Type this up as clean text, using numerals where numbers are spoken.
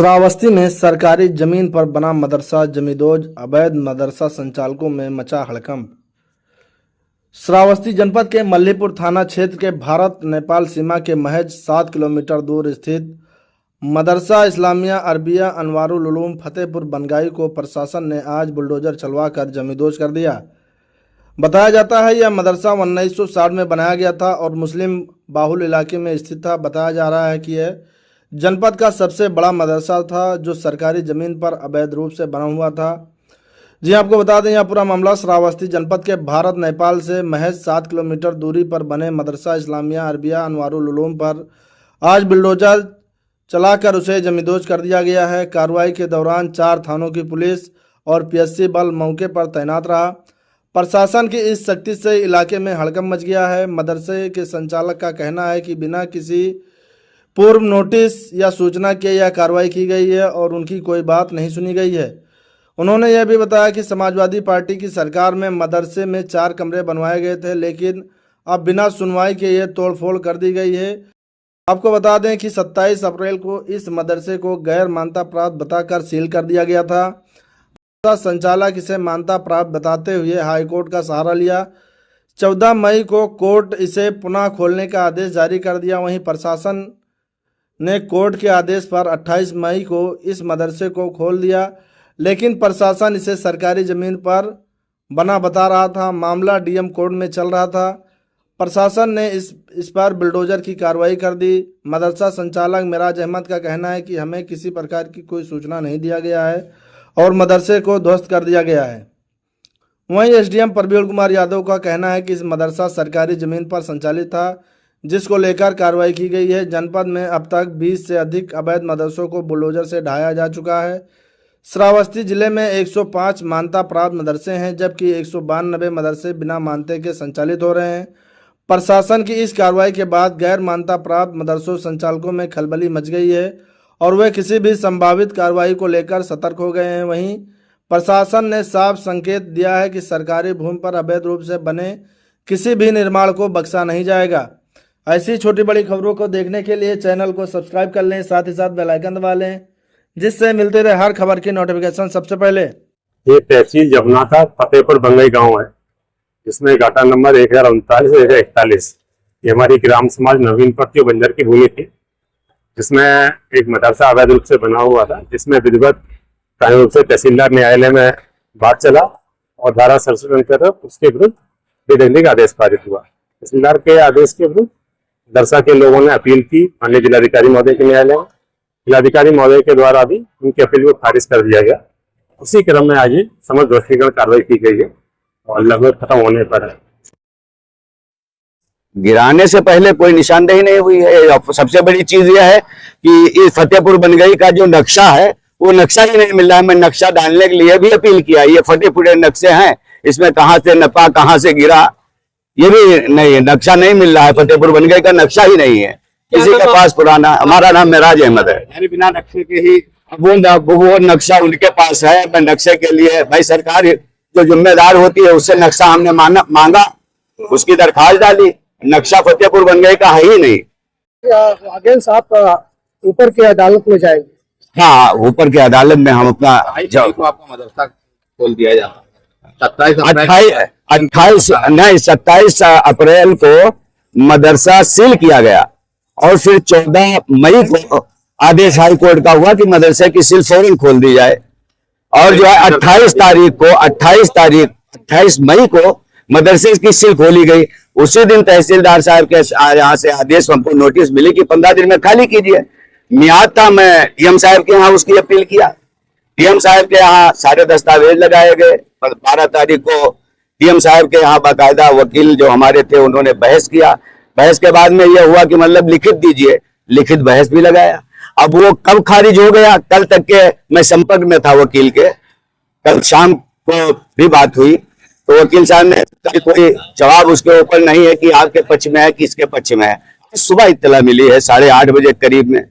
श्रावस्ती में सरकारी जमीन पर बना मदरसा जमींदोज, अवैध मदरसा संचालकों में मचा हड़कंप। श्रावस्ती जनपद के मल्लीपुर थाना क्षेत्र के भारत नेपाल सीमा के महज 7 किलोमीटर दूर स्थित मदरसा इस्लामिया अरबिया अनवारुल उलूम फतेहपुर बनगाई को प्रशासन ने आज बुलडोजर चलवाकर जमींदोज कर दिया। बताया जाता है यह मदरसा 1960 में बनाया गया था और मुस्लिम बाहुल इलाके में स्थित था। बताया जा रहा है कि यह जनपद का सबसे बड़ा मदरसा था जो सरकारी ज़मीन पर अवैध रूप से बना हुआ था। जी आपको बता दें, यह पूरा मामला श्रावस्ती जनपद के भारत नेपाल से महज 7 किलोमीटर दूरी पर बने मदरसा इस्लामिया अरबिया अनवारुल उलूम पर आज बुलडोजर चलाकर उसे जमींदोज कर दिया गया है। कार्रवाई के दौरान 4 थानों की पुलिस और पीएससी बल मौके पर तैनात रहा। प्रशासन की इस सख्ती से इलाके में हड़कंप मच गया है। मदरसे के संचालक का कहना है कि बिना किसी पूर्व नोटिस या सूचना के यह कार्रवाई की गई है और उनकी कोई बात नहीं सुनी गई है। उन्होंने यह भी बताया कि समाजवादी पार्टी की सरकार में मदरसे में 4 कमरे बनवाए गए थे, लेकिन अब बिना सुनवाई के ये तोड़फोड़ कर दी गई है। आपको बता दें कि 27 अप्रैल को इस मदरसे को गैर मान्यता प्राप्त बताकर सील कर दिया गया था। संचालक इसे मान्यता प्राप्त बताते हुए हाईकोर्ट का सहारा लिया। 14 मई को कोर्ट इसे पुनः खोलने का आदेश जारी कर दिया। वहीं प्रशासन ने कोर्ट के आदेश पर 28 मई को इस मदरसे को खोल दिया, लेकिन प्रशासन इसे सरकारी ज़मीन पर बना बता रहा था। मामला डीएम कोर्ट में चल रहा था। प्रशासन ने इस पर बुलडोजर की कार्रवाई कर दी। मदरसा संचालक मिराज अहमद का कहना है कि हमें किसी प्रकार की कोई सूचना नहीं दिया गया है और मदरसे को ध्वस्त कर दिया गया है। वहीं एसडीएम प्रवीण कुमार यादव का कहना है कि इस मदरसा सरकारी ज़मीन पर संचालित था, जिसको लेकर कार्रवाई की गई है। जनपद में अब तक 20 से अधिक अवैध मदरसों को बुलडोजर से ढाया जा चुका है। श्रावस्ती जिले में 105 मान्यता प्राप्त मदरसे हैं, जबकि 192 मदरसे बिना मान्यता के संचालित हो रहे हैं। प्रशासन की इस कार्रवाई के बाद गैर मान्यता प्राप्त मदरसों संचालकों में खलबली मच गई है और वे किसी भी संभावित कार्रवाई को लेकर सतर्क हो गए हैं। वहीं प्रशासन ने साफ संकेत दिया है कि सरकारी भूमि पर अवैध रूप से बने किसी भी निर्माण को बख्शा नहीं जाएगा। ऐसी छोटी बड़ी खबरों को देखने के लिए चैनल को सब्सक्राइब कर लें, साथ ही साथ बेल आइकन दबा लें, जिससे मिलते रहे हर खबर की नोटिफिकेशन सबसे पहले। ये तहसील जमुना था, फतेहपुर बंगई गांव है, जिसमें घाटा नंबर 1039 से 1041। ये हमारी ग्राम समाज नवीन पट्टी बंजर की भूमि थी, जिसमें एक मदरसा अवैध रूप से बना हुआ था, जिसमें विधिवत कानून रूप से तहसीलदार न्यायालय में बात चला और धारा 67 कर उसके विरुद्ध बेदखली का आदेश पारित हुआ। तहसीलदार के आदेश के विरुद्ध मदरसा के लोगों ने अपील की माननीय जिलाधिकारी महोदय के न्यायालय में। जिलाधिकारी महोदय के द्वारा भी उनकी अपील को खारिज कर दिया गया। उसी क्रम में आज समझ ध्वस्तीकरण कार्रवाई की गई है और लगभग खत्म होने पर है। गिराने से पहले कोई निशानदेही नहीं हुई है। सबसे बड़ी चीज यह है कि इस फतेहपुर बनगई का जो नक्शा है वो नक्शा ही नहीं मिल रहा है। मैं नक्शा डालने के लिए भी अपील किया। ये फटे फुटे नक्शे हैं, इसमें कहाँ से नपा कहाँ से गिरा ये भी नहीं है, नक्शा नहीं मिल रहा है। फतेहपुर बनगई का नक्शा ही नहीं है किसी के पास पुराना। हमारा नाम मिराज अहमद है। बिना नक्शे के ही वो नक्शा उनके पास है। मैं नक्शे के लिए भाई सरकार जो जिम्मेदार होती है उससे नक्शा हमने मांगा, उसकी दरखास्त डाली। नक्शा फतेहपुर बनगई का है ही नहीं। अगेंस्ट आप ऊपर की अदालत में जाएंगे? हाँ, ऊपर की अदालत में हम अपना आपका मदरसा खोल दिया जाता। 27 अप्रैल को मदरसा सील किया गया और फिर 14 मई को आदेश हाई कोर्ट का हुआ कि मदरसे की सील फौरन खोल दी जाए। और जो है 28 मई को मदरसे की सील खोली गई। उसी दिन तहसीलदार साहब के यहाँ से आदेश हमको नोटिस मिली कि 15 दिन में खाली कीजिए। मियाद था, मैं डीएम साहब के यहाँ उसकी अपील किया। डीएम साहब के यहाँ सारे दस्तावेज लगाए गए। 12 तारीख को डीएम साहब के यहाँ बाकायदा वकील जो हमारे थे उन्होंने बहस किया। बहस के बाद में यह हुआ कि मतलब लिखित दीजिए, लिखित बहस भी लगाया। अब वो कब खारिज हो गया, कल तक के मैं संपर्क में था वकील के। कल शाम को भी बात हुई तो वकील साहब ने कोई जवाब उसके ऊपर नहीं है कि आपके पक्ष में है कि इसके पक्ष में है। सुबह इत्तला मिली है 8:30 बजे करीब में।